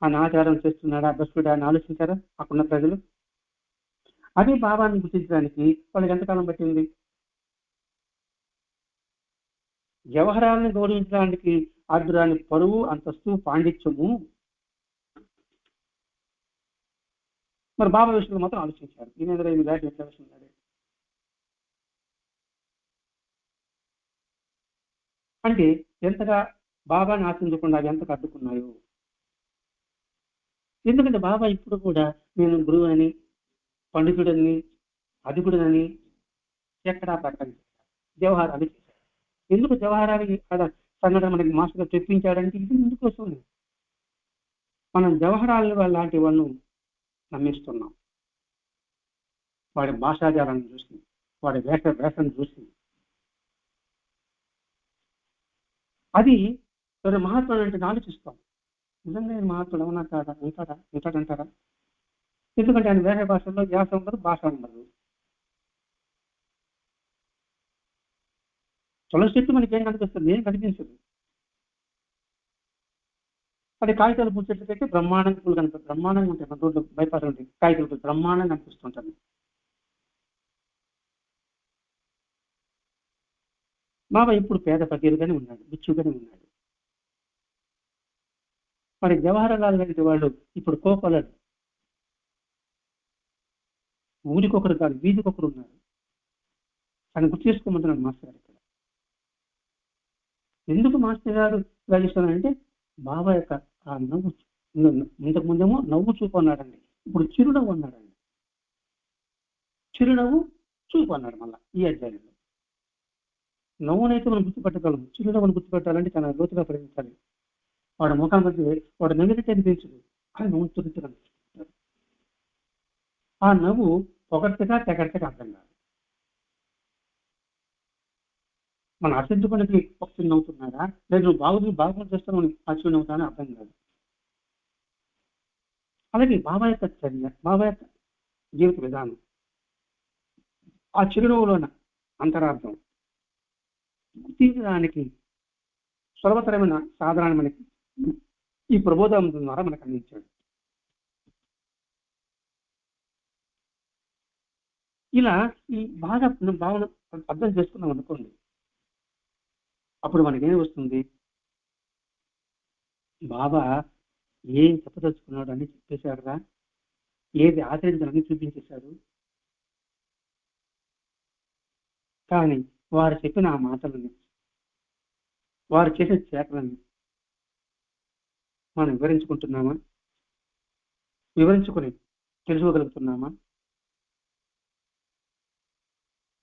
Speaker 1: ఆయన ఆచారం చేస్తున్నాడా భ్రష్టుడా అని ఆలోచించారా అక్కడున్న ప్రజలు? అదే బాబాన్ని గుర్తించడానికి వాళ్ళకి ఎంతకాలం పట్టింది? వ్యవహారాలను గౌరవించడానికి అర్ధురాని పరువు, అంతస్తు, పాండిత్యము. మరి బాబా విషయంలో మాత్రం ఆలోచించారు. ఈయన ఎట్లా విషయం. అంటే ఎంతగా బాబాని ఆశించకుండా అవి ఎంతగా అడ్డుకున్నాయో. ఎందుకంటే బాబా ఇప్పుడు కూడా నేను గురువు అని, పండితుడని, అధికుడని ఎక్కడా ప్రకటించారు, వ్యవహారాలు చేశారు. ఎందుకు వ్యవహారాలు సంఘటన మనకి మాస్టర్ గారు చెప్పించాడంటే ఇది ఇందుకోసం. మనం వ్యవహారాలు లాంటి వాళ్ళు నమ్మిస్తున్నాం. వాడి భాషాచారాన్ని చూసి, వాడి వేషం చూసి. అది మహాత్ముడు అంటే ఆలోచిస్తాం, నిజంగా ఆయన మహాత్ముడు అవునా కాదా, ఉంటాడంటారా? ఎందుకంటే ఆయన వేరే భాషల్లో వ్యాస ఉండదు, భాష ఉండదు. తులసి చెట్టు మనకి ఏం కనిపిస్తుంది? ఏం కనిపించదు. అది కాగితాలు పూల చెట్లు పెట్టి బ్రహ్మాండంగా పూలు కనిపిస్తుంది, బ్రహ్మాండంగా ఉంటాయి. మన రోడ్లు బైపాస్ ఉంటాయి, కాగితాలు బ్రహ్మాండంగా కనిపిస్తుంటాయి. బాబా ఇప్పుడు పేద ఫకీరుగానే ఉన్నాడు, బిచ్చుగానే ఉన్నాడు. మరి జవహర్లాల్ లాంటి వాళ్ళు ఇప్పుడు కోకొల్లలు, ఊరికొకరు కాదు వీధికొకరు ఉన్నారు. అని గుర్తు చేసుకోమంటున్నాడు మాస్టర్ గారు ఇక్కడ. ఎందుకు మాస్టర్ గారు ఇలా చేస్తున్నారంటే బాబా యొక్క ఆ నవ్వు, ఇంతకు ముందేమో నవ్వు చూపు అన్నాడండి, ఇప్పుడు చిరునవ్వు అన్నాడండి. చిరునవ్వు చూపు అన్నాడు మళ్ళా ఈ అధ్యాయంలో. నవ్వునైతే మనం గుర్తుపెట్టగలం, చిరునవ్వును గుర్తుపెట్టాలంటే చాలా లోతుగా పరిగణించాలి. వాడు ముఖం మధ్య వాడు నవ్వినట్టు అనిపించదు, కానీ నవ్వు తురుతురు. ఆ నవ్వు పొగడ్తగా తెగడ్తగా అర్థం కాదు. మన అసెందుకునికి ఒక చిరునవ్వుతున్నాడా, లేదు నువ్వు బాగుపడి చేస్తాను ఆ చిరునవ్వుతానని అర్థం కాదు. అలాగే బాబా యొక్క చర్య, బాబా యొక్క జీవిత విధానం, ఆ చిరునవ్వులోన అంతరార్థం గుర్తించడానికి సులభతరమైన సాధారణ మనకి ఈ ప్రబోధం ద్వారా మనకు అందించాడు. ఇలా ఈ బాగా భావన అర్థం చేసుకున్నాం అనుకోండి, అప్పుడు మనకేం వస్తుంది, బాబా ఏం చెప్పదలుచుకున్నాడు అని చెప్పేశాడురా, ఏది ఆచరించాలని చూపించేశాడు. కానీ వారు చెప్పిన ఆ మాటలని, వారు చేసిన చేతలని మనం వివరించుకుంటున్నామా, వివరించుకుని తెలుసుకోగలుగుతున్నామా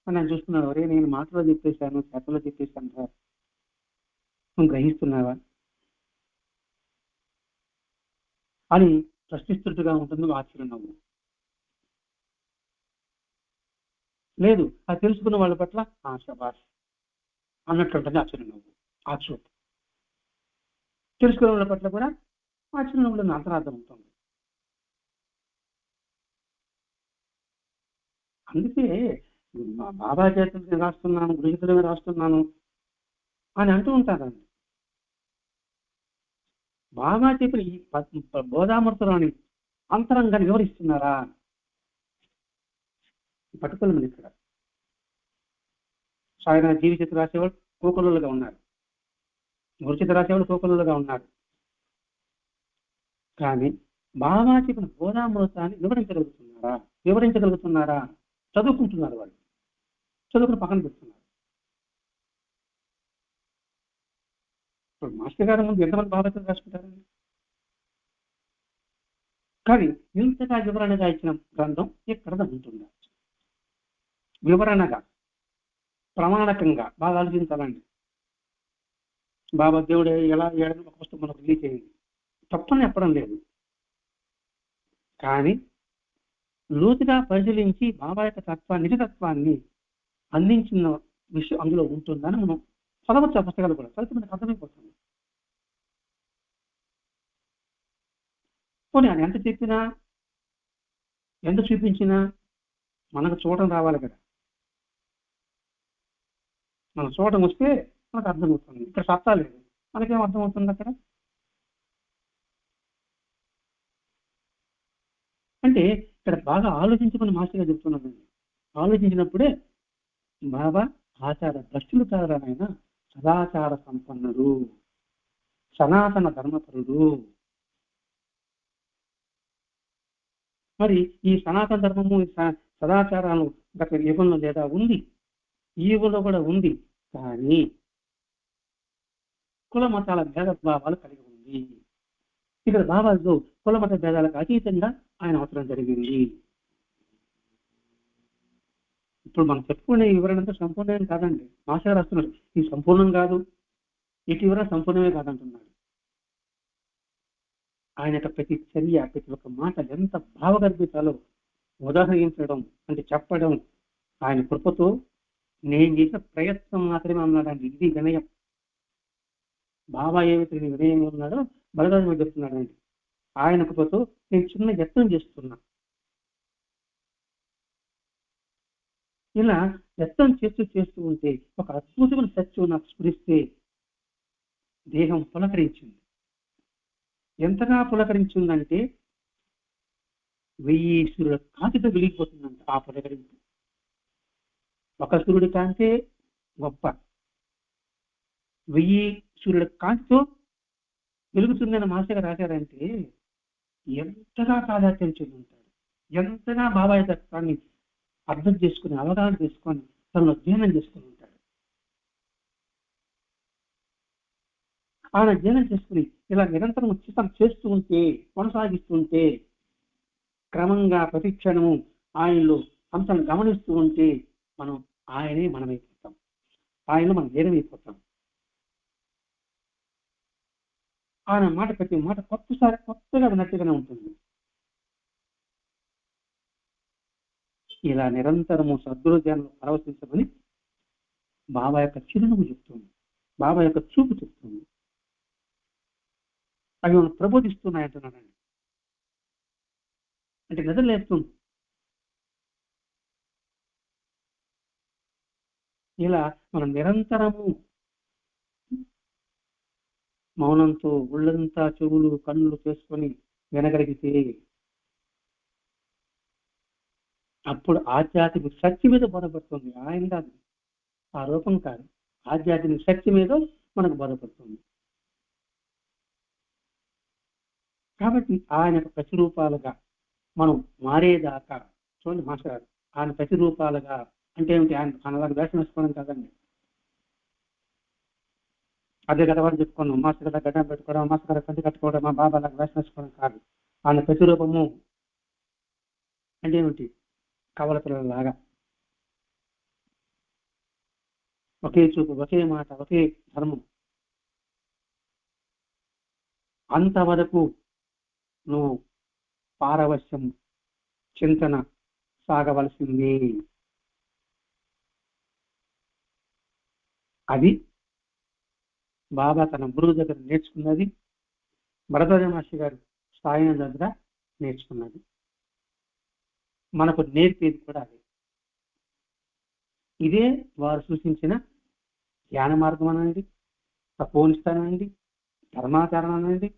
Speaker 1: అని నేను చూస్తున్నాడు. ఒరే నేను మాటలో చెప్పేశాను, చేతలో చెప్పేశాను రా, నువ్వు గ్రహిస్తున్నావా అని ప్రశ్నిస్తున్నట్టుగా ఉంటుంది ఆశ్చర్యం. లేదు అది తెలుసుకున్న వాళ్ళ పట్ల శబాష్ అన్నట్లు ఉంటుంది ఆశ్చర్యం. ఆ చూపు తెలుసుకునే వాళ్ళ పట్ల కూడా ఆశ్చర్యంలో అంతరార్థం ఉంటుంది. అందుకే బాబా చేతులు రాస్తున్నాను, గురుజీతులుగా రాస్తున్నాను అని అంటూ ఉంటారండి. బాబా చెప్పిన ఈ బోధామృతులని అంతరంగాన్ని వివరిస్తున్నారా పట్టుకోలేమని. ఇక్కడ సాయినాథ్ జీవిత రాసేవాడు కోకొల్లుగా ఉన్నారు, గురుచిత రాసేవాడు కోకొల్లుగా ఉన్నారు. కానీ బాబా చెప్పిన బోధామృతాన్ని వివరించగలుగుతున్నారా? చదువుకుంటున్నారు వాళ్ళు, చదువుకుని పక్కన పెడుతున్నారు. ఇప్పుడు మాస్టర్ గారి ముందు ఎంతమంది బాబా రాసుకుంటారండి? కానీ ఇంతగా వివరణగా ఇచ్చిన గ్రంథం ఎక్కడ ఉంటుందా? వివరణగా ప్రమాణకంగా బాగా ఆలోచించాలండి. బాబా దేవుడు ఎలా ఏడని ఒక పుస్తకం మనకు రిలీజ్ చేయండి, తప్పని చెప్పడం లేదు. కానీ లోతుగా పరిశీలించి బాబా యొక్క తత్వాన్ని, నిజతత్వాన్ని అందించిన విషయం అందులో ఉంటుందని మనం చదవచ్చు. ఆ పుస్తకాలు కూడా చదివితే మనకు అర్థమైపోతుంది. పోనీ ఆయన ఎంత చెప్పినా ఎంత చూపించినా మనకు చూడటం రావాలి కదా. మనం చూడటం వస్తే మనకు అర్థమవుతుంది. ఇక్కడ సత్తా లేదు, మనకేం అర్థమవుతుంది అక్కడ? అంటే ఇక్కడ బాగా ఆలోచించుకుని మాస్టర్గా చెప్తున్నానండి. ఆలోచించినప్పుడే బాబా ఆచార భ్రష్టులు కారణమైన సదాచార సంపన్నుడు, సనాతన ధర్మపరుడు. మరి ఈ సనాతన ధర్మము, సదాచారాలు గత యుగంలో లేదా ఉంది, ఈ యుగంలో కూడా ఉంది. కానీ కుల మతాల భేదభావాలు కలిగి ఉంది. ఇక్కడ బాబాతో కుల మత భేదాలకు అతీతంగా ఆయన అవసరం జరిగింది. ఇప్పుడు మనం చెప్పుకునే వివరణ అంతా సంపూర్ణమే కాదండి. మాస్టర్ రాస్తున్నారు ఇది సంపూర్ణం కాదు, ఇటు వివరణ సంపూర్ణమే కాదంటున్నాడు. ఆయన యొక్క ప్రతి చర్య, ప్రతి ఒక్క మాట ఎంత భావగర్భితాలో ఉదాహరించడం అంటే చెప్పడం ఆయన కృపతో నేను చేసిన ప్రయత్నం మాత్రమే అన్నాడండి. ఇది వినయం. బాబా ఏమైతే వినయంగా ఉన్నాడో బలరాజు మీద చెప్తున్నాడండి. ఆయన కృపతో నేను చిన్న యత్నం చేస్తున్నా. ఇలా యత్నం చేస్తూ ఉంటే ఒక అద్భుతమైన సత్యం నాకు స్ఫురిస్తే దేహం పులకరించింది. ఎంతగా పులకరించిందంటే 1000 సూర్యుల కాంతితో వెలిగిపోతుందంట ఆ పులకరింపు. ఒక సూర్యుడి కాంతే గొప్ప, 1000 సూర్యుల కాంతితో వెలుగుతుందని మాస్టర్ గారు రాశారంటే ఎంతగా తాదాత్యం చెంది ఉంటాడు, ఎంతగా బాబాయ్ తత్వాన్ని అర్థం చేసుకుని అవగాహన చేసుకొని తనను అధ్యయనం చేసుకుని ఉంటాడు. ఆయన అధ్యయనం చేసుకుని ఇలా నిరంతరం ఉచితం చేస్తూ ఉంటే, కొనసాగిస్తుంటే, క్రమంగా ప్రతి క్షణము ఆయనలో అంతను గమనిస్తూ ఉంటే మనం ఆయనే మనమైపోతాం, ఆయనలో మనం ఏదమైపోతాం. ఆయన మాట ప్రతి మాట కొత్తగా విన్నట్టుగానే ఉంటుంది. ఇలా నిరంతరము సద్గురుధ్యానంలో పరవశించమని బాబా యొక్క చిరునవ్వు చెప్తుంది, బాబా యొక్క చూపు చెప్తుంది. అవి మనం ప్రబోధిస్తున్నాయంటున్నానండి. అంటే నిద్ర లేస్తుంది. ఇలా మనం నిరంతరము మౌనంతో ఒళ్ళంతా చెవులు కన్నులు చేసుకొని వినగలిగితే అప్పుడు ఆధ్యాత్మిక శక్తి మీద బోధపడుతుంది. ఆయన కాదు, ఆ రూపం కాదు, ఆధ్యాత్మిక శక్తి మీద మనకు బోధపడుతుంది. కాబట్టి ఆయన ప్రతిరూపాలుగా మనం మారేదాకా చూడండి మాస్టర్ గారు, ఆయన ప్రతిరూపాలుగా అంటే ఏమిటి? ఆయన వేషం వేసుకోవడం కాదండి. అదే కదా వాళ్ళు చెప్పుకున్నాం, మాస్టర్ గారు గడ్డం పెట్టుకోవడం, మాస్టర్ గారు కంటి కట్టుకోవడం, మా బాబా అలాగ వేషం వేసుకోవడం కాదు. ఆయన ప్రతిరూపము అంటే ఏమిటి? కవల పిల్లలలాగా ఒకే చూపు, ఒకే మాట, ఒకే ధర్మం. అంతవరకు నువ్వు పారవశ్యం చింతన సాగవలసింది. అది బాబా తన గురువు దగ్గర నేర్చుకున్నది, భరద్వాజ మహర్షి గారు సాయం దగ్గర నేర్చుకున్నది, మనకు నేర్పేది కూడా అదే. ఇదే వారు సూచించిన జ్ఞాన మార్గం అనండి, తపోనిష్టానం అనండి, ధర్మాచరణ అనండి,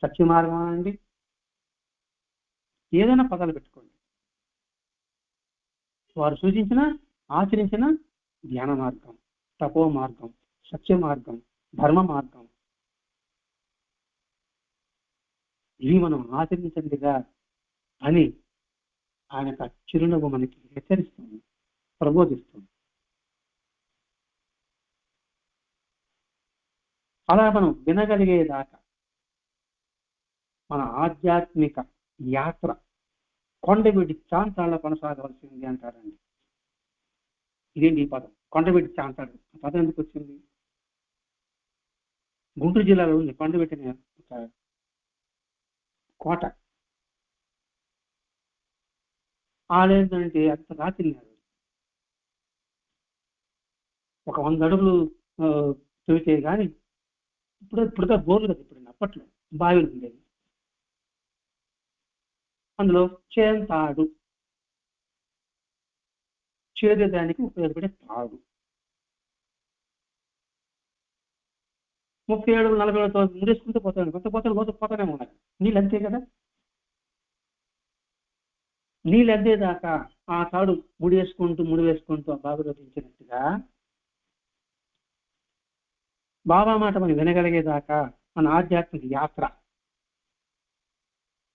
Speaker 1: సత్య మార్గం అనండి, ఏదైనా పదాలు పెట్టుకోండి. వారు సూచించిన ఆచరించిన జ్ఞాన మార్గం, తపో మార్గం, సత్య మార్గం, ధర్మ మార్గం, ఇవి మనం ఆచరించండిగా అని ఆయన చిరునవ్వు మనకి హెచ్చరిస్తుంది, ప్రబోధిస్తుంది. అలా మనం వినగలిగేదాకా మన ఆధ్యాత్మిక యాత్ర కొండవీటి చాంతాళ్ళ కొనసాగవలసింది అంటారండి. ఇదేంటి ఈ పదం కొండవీటి చాంతాడు? ఆ పదం ఎందుకు వచ్చింది? గుంటూరు జిల్లాలో ఉంది కొండవీటి అనే ఒక కోట. ఆలేంటంటే అంత రాత్రి ఒక 100 అడుగులు చెబితే కానీ ఇప్పుడుగా బోర్లు కదా, ఇప్పుడు అప్పట్లో బావిలు ఉండేది. అందులో చేంతాడు, చేదేదానికి ఉపయోగపడే తాడు. 30 అడుగులు 40 అడుగులతో ముడేసుకుంటూ పోతాను, కొత్త పోతానే ఉన్నాయి. నీళ్ళు అంతే కదా, నీళ్ళు అందేదాకా ఆ తాడు ముడి వేసుకుంటూ ఆ బావిలో దించినట్టుగా బాబా మాట మనం వినగలిగేదాకా మన ఆధ్యాత్మిక యాత్ర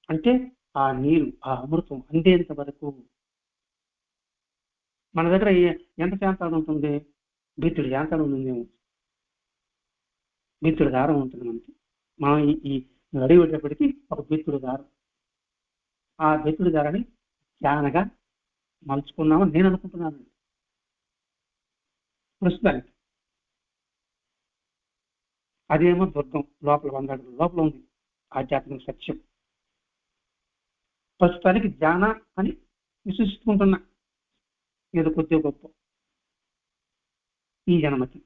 Speaker 1: అంటే ఆ నీరు, ఆ అమృతం అందేంత వరకు మన దగ్గర ఎంత శాంతాలు ఉంటుంది? బీతుడి శాంతాలు ఉంటుందేమో, బీతుడి దారం ఉంటుంది మనకి. మనం ఈ రెడీ పెట్టేప్పటికీ ఒక బీతుడి దారం, ఆ బీతుడి దారాన్ని ధ్యానగా మలుచుకున్నామని నేను అనుకుంటున్నాను ప్రస్తుతానికి. అదేమో దుర్గం లోపల 100 అడుగుల లోపల ఉంది ఆధ్యాత్మిక సత్యం. ప్రస్తుతానికి ధ్యాన అని విశ్వసిస్తుంటున్నా, ఏదో కొద్దిగా గొప్ప ఈ జన్మకి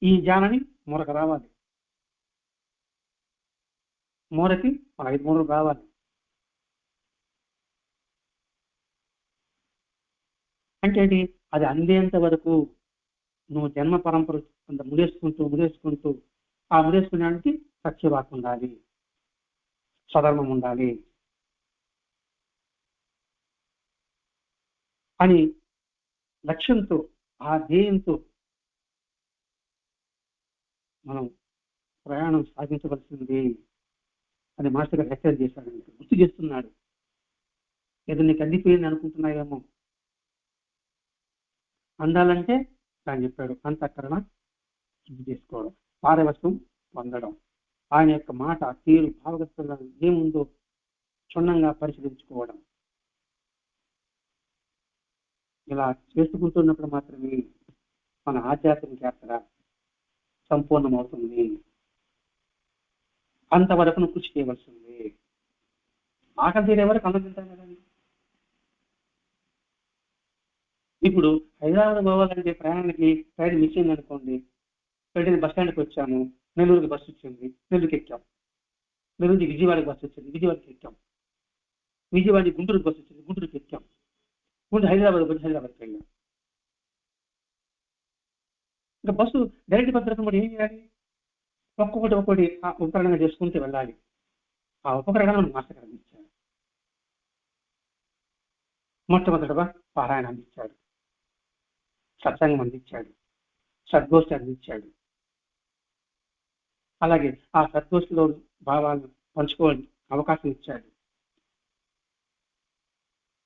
Speaker 1: ఈ ధ్యానాన్ని మూరక రావాలి, మూరకి 5 మూరలు రావాలి. అంటే అది అందేంత వరకు నువ్వు జన్మ పరంపర కొంత ముడేసుకుంటూ ఆ ముడేసుకునేడానికి సత్యవాక్ ఉండాలి, సధర్మం ఉండాలి అని లక్ష్యంతో, ఆ ధ్యేయంతో మనం ప్రయాణం సాగించవలసింది అని మాస్టర్ గారు హెచ్చరిక చేశాడు. గుర్తు చేస్తున్నాడు. ఏదో నీకు అందిపోయింది అనుకుంటున్నాయేమో, అందాలంటే ఆయన చెప్పాడు అంతఃకరణ శుద్ధి చేసుకోవడం, పారవశ్యం పొందడం, ఆయన యొక్క మాట తీరు భావగతంగా ఏముందో క్షుణ్ణంగా పరిశీలించుకోవడం. ఇలా చేసుకుంటున్నప్పుడు మాత్రమే మన ఆధ్యాత్మిక యాత్ర సంపూర్ణమవుతుంది. అంతవరకు కృషి చేయవలసింది. ఆకలి తీరే వరకు అన్నదింటాం కదండి. ఇప్పుడు హైదరాబాద్ పోవాలంటే ప్రయాణానికి ట్రైన్ మిస్ అయింది అనుకోండి, వెంటనే బస్ స్టాండ్కి వచ్చాము, నెల్లూరుకి బస్సు వచ్చింది, నెల్లూరుకి ఎక్కాం, నెల్లూరు నుంచి విజయవాడకి బస్సు వచ్చింది, విజయవాడకి ఎక్కాం, విజయవాడ గుంటూరుకి బస్సు వచ్చింది, గుంటూరుకి ఎక్కాం, గుంటూరు హైదరాబాద్ వచ్చి హైదరాబాద్కి వెళ్ళాం. ఇంకా బస్సు డైరెక్ట్ భద్రత మరి ఏం చేయాలి? ఒక్కొక్కటి ఉపకరణంగా చేసుకుంటూ వెళ్ళాలి. ఆ ఉపకరణాలను మాస్టర్ గారు అందించాడు. మొట్టమొదటగా పారాయణ అందించాడు, సత్సంగం అందించాడు, సద్గోష్ఠి అందించాడు. అలాగే ఆ సద్గోష్ఠిలో భావాలను పంచుకోవాలి అవకాశం ఇచ్చాడు.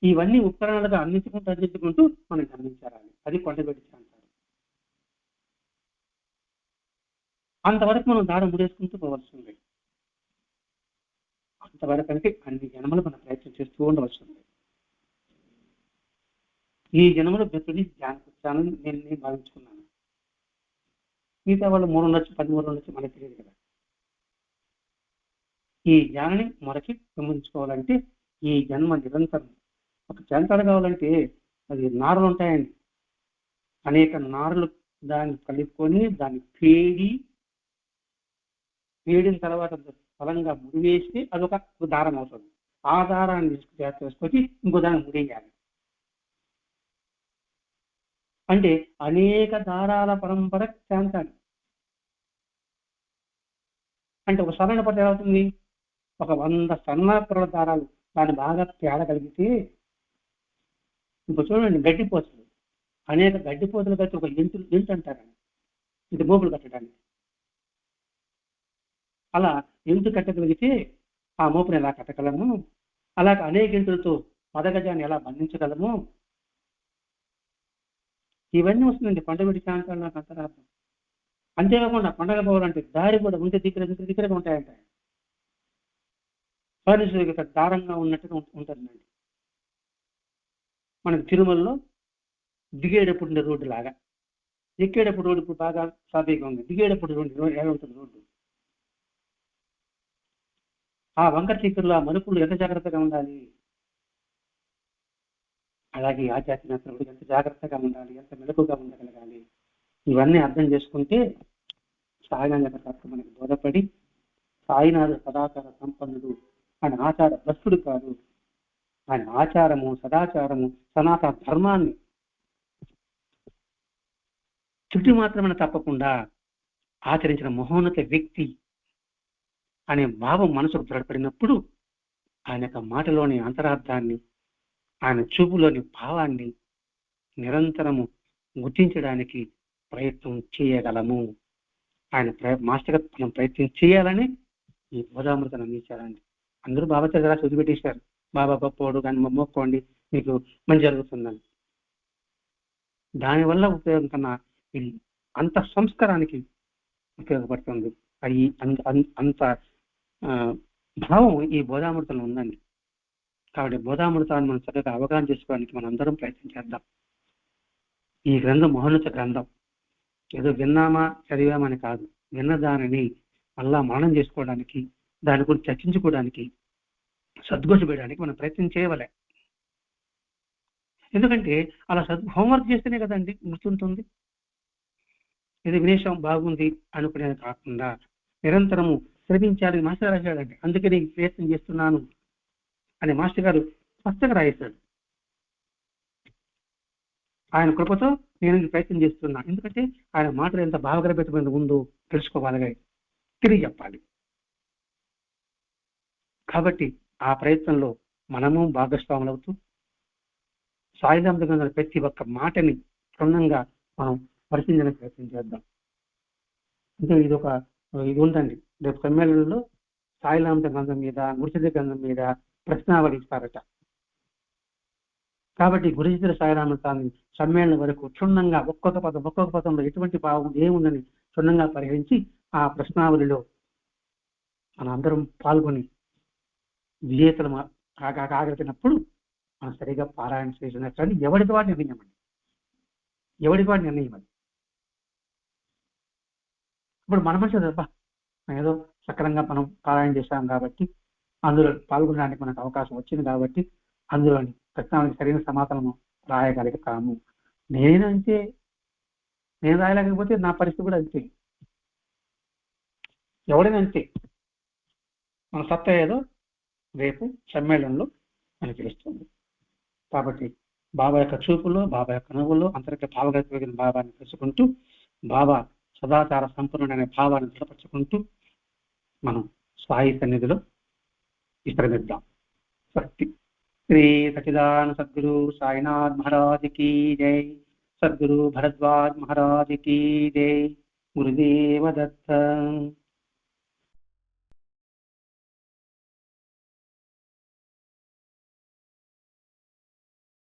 Speaker 1: ఇవన్నీ ఉపకరణాలుగా అందించుకుంటూ మనం గమనించాలి. అది కొండబెట్టి అంటారు. అంతవరకు మనం దారం ముడేసుకుంటూ పోవాల్సింది. అంతవరకు అంటే అన్ని జన్మలు మనం ప్రయత్నం చేస్తూ ఉండవలసింది. ఈ జన్మలో బెతుడి ధ్యానం నేను భావించుకున్నాను. మిగతా వాళ్ళు 3 ఉండొచ్చు, 13 ఉండొచ్చు, మనకు తెలియదు కదా. ఈ జ్ఞానాన్ని మొరకి గమనించుకోవాలంటే ఈ జన్మ నిరంతరం ఒక జంటలు కావాలంటే అది నారలు ఉంటాయండి. అనేక నారలు దాన్ని కలుపుకొని దాన్ని పేడిన తర్వాత బలంగా ముడివేస్తే అదొక దారం అవుతుంది. ఆ దారాన్ని తీసుకొచ్చి ఇంకో దాన్ని ముడియాలి. అంటే అనేక దారాల పరంపర శాంతాలు. అంటే ఒక సరైన పట్ల ఎలా అవుతుంది? ఒక 100 సన్నపుర దారాలు దాన్ని బాగా తేడగలిగితే, ఇప్పుడు చూడండి గడ్డిపోతలు, అనేక గడ్డిపోతలు కట్టి ఒక ఎంటు అంటారండి, ఇది మోపులు కట్టడానికి. అలా ఎంటు కట్టగలిగితే ఆ మోపును ఎలా కట్టగలము, అలాగే అనేక ఎంటులతో పదగజాన్ని ఎలా బంధించగలము, ఇవన్నీ వస్తుందండి పండుగ శాంతాలు. నాకు అంతరార్థం. అంతేకాకుండా పండగ పోవాలంటే దారి కూడా ఉంటే దగ్గరగా ఉంటాయంట. ఫర్నిచర్ దారంగా ఉన్నట్టుగా ఉంటుందండి. మనకి తిరుమలలో దిగేటప్పుడు ఉండే రోడ్డు లాగా, ఎక్కేటప్పుడు రోడ్డు ఇప్పుడు బాగా సాఫీగా ఉంది, దిగేటప్పుడు రోడ్డు ఎలా ఉంటుంది రోడ్డు. ఆ వంకర చీకర్లు, ఆ మలుపులు ఎంత జాగ్రత్తగా ఉండాలి. అలాగే ఆధ్యాత్మిక ఎంత జాగ్రత్తగా ఉండాలి, ఎంత మెలకుగా ఉండగలగాలి. ఇవన్నీ అర్థం చేసుకుంటే సాయినాథ మనకు బోధపడి, సాయినాథ సదాచార సంపన్నుడు, ఆయన ఆచార భ్రష్టుడు కాదు, ఆయన ఆచారము సదాచారము సనాతన ధర్మాన్ని చుట్టూ మాత్రమే తప్పకుండా ఆచరించిన మహోన్నత వ్యక్తి అనే భావం మనసుకు దృఢపడినప్పుడు ఆయన యొక్క మాటలోని అంతరార్థాన్ని, ఆయన చూపులోని భావాన్ని నిరంతరము గుర్తించడానికి ప్రయత్నం చేయగలము. ఆయన మాస్టర్ మనం ప్రయత్నం చేయాలని ఈ బోధామృతాన్ని అందించారండి. అందరూ బాబా చదివా వదిలిపెట్టేశారు. బాబా గొప్పవాడు కానీ మొక్కోండి మీకు మంచి జరుగుతుందని. దానివల్ల ఉపయోగం కన్నా అంత సంస్కారానికి ఉపయోగపడుతుంది. అది అంత భావం ఈ బోధామృతంలో ఉందండి. కాబట్టి బోధామృతాన్ని మనం చక్కగా అవగాహన చేసుకోవడానికి మనం అందరం ప్రయత్నం చేద్దాం. ఈ గ్రంథం మహోన్నత గ్రంథం. ఏదో విన్నామా చదివామని కాదు, విన్న దానిని మళ్ళా మననం చేసుకోవడానికి, దాని గురించి చర్చించుకోవడానికి, సద్గోషపడడానికి మనం ప్రయత్నం చేయవలే. ఎందుకంటే అలా హోంవర్క్ చేస్తేనే కదండి గుర్తుంటుంది. ఇది వినేశం బాగుంది అనుకునేది కాకుండా నిరంతరము శ్రమించాలి. మాస్టర్ రాశాడండి, అందుకే నేను ప్రయత్నం చేస్తున్నాను అని మాస్టర్ గారు స్పష్టంగా రాయేశాడు. ఆయన కృపతో నేను ప్రయత్నం చేస్తున్నా. ఎందుకంటే ఆయన మాటలు ఎంత భావగర్భితమైన ఉందో తెలుసుకోవాలి, తెలియజెప్పాలి. కాబట్టి ఆ ప్రయత్నంలో మనము భాగస్వాములవుతూ సాయినాథ ప్రతి ఒక్క మాటని క్షుణ్ణంగా మనం పరిశీలించడానికి ప్రయత్నం చేద్దాం. అంటే ఇది ఒక ఇది ఉందండి. రేపు సమ్మేళనంలో సాయిలాంత గ్రంథం మీద, గురుచిత్ర గ్రంథం మీద ప్రశ్నావళి ఇస్తారట. కాబట్టి గురుచిత్ర సాయిరామతాన్ని సమ్మేళనం వరకు క్షుణ్ణంగా ఒక్కొక్క పదంలో ఎటువంటి భావం ఏముందని క్షుణ్ణంగా పరిహరించి ఆ ప్రశ్నావళిలో మనందరం పాల్గొని విజేతలు కాగలిగినప్పుడు మనం సరిగా పారాయణ చేసినట్టు అని ఎవరికి వాటి నిర్ణయం అండి. ఎవరికి వాటి నిర్ణయం అది. ఇప్పుడు మన మనిషి తప్ప ఏదో సక్రంగా మనం పారాయణ చేశాం కాబట్టి, అందులో పాల్గొనడానికి మనకు అవకాశం వచ్చింది కాబట్టి అందులోని ప్రశ్నకి సరైన సమాధానం రాయగలుగుతాము. నేనంతే, నేను రాయలేకపోతే నా పరిస్థితి కూడా అంతే. ఎవడైనా అంతే. మన సత్తా ఏదో రేపు సమ్మేళనంలో మనకి తెలుస్తుంది. కాబట్టి బాబా యొక్క చూపులో, బాబా యొక్క నవ్వులో అంతర్గత భావగతిన భావాన్ని తెలుసుకుంటూ, బాబా సదాచార సంపూర్ణమైన భావాన్ని దృఢపరచుకుంటూ మనం సాయి సన్నిధిలో విశ్రమిద్దాం. స్వస్తి. శ్రీ సచిదానంద సద్గురు సాయినాథ్ మహారాజ్ की जय. सद्गुरु भरद्वाज महाराज की जय. गुरुदेव दत्त.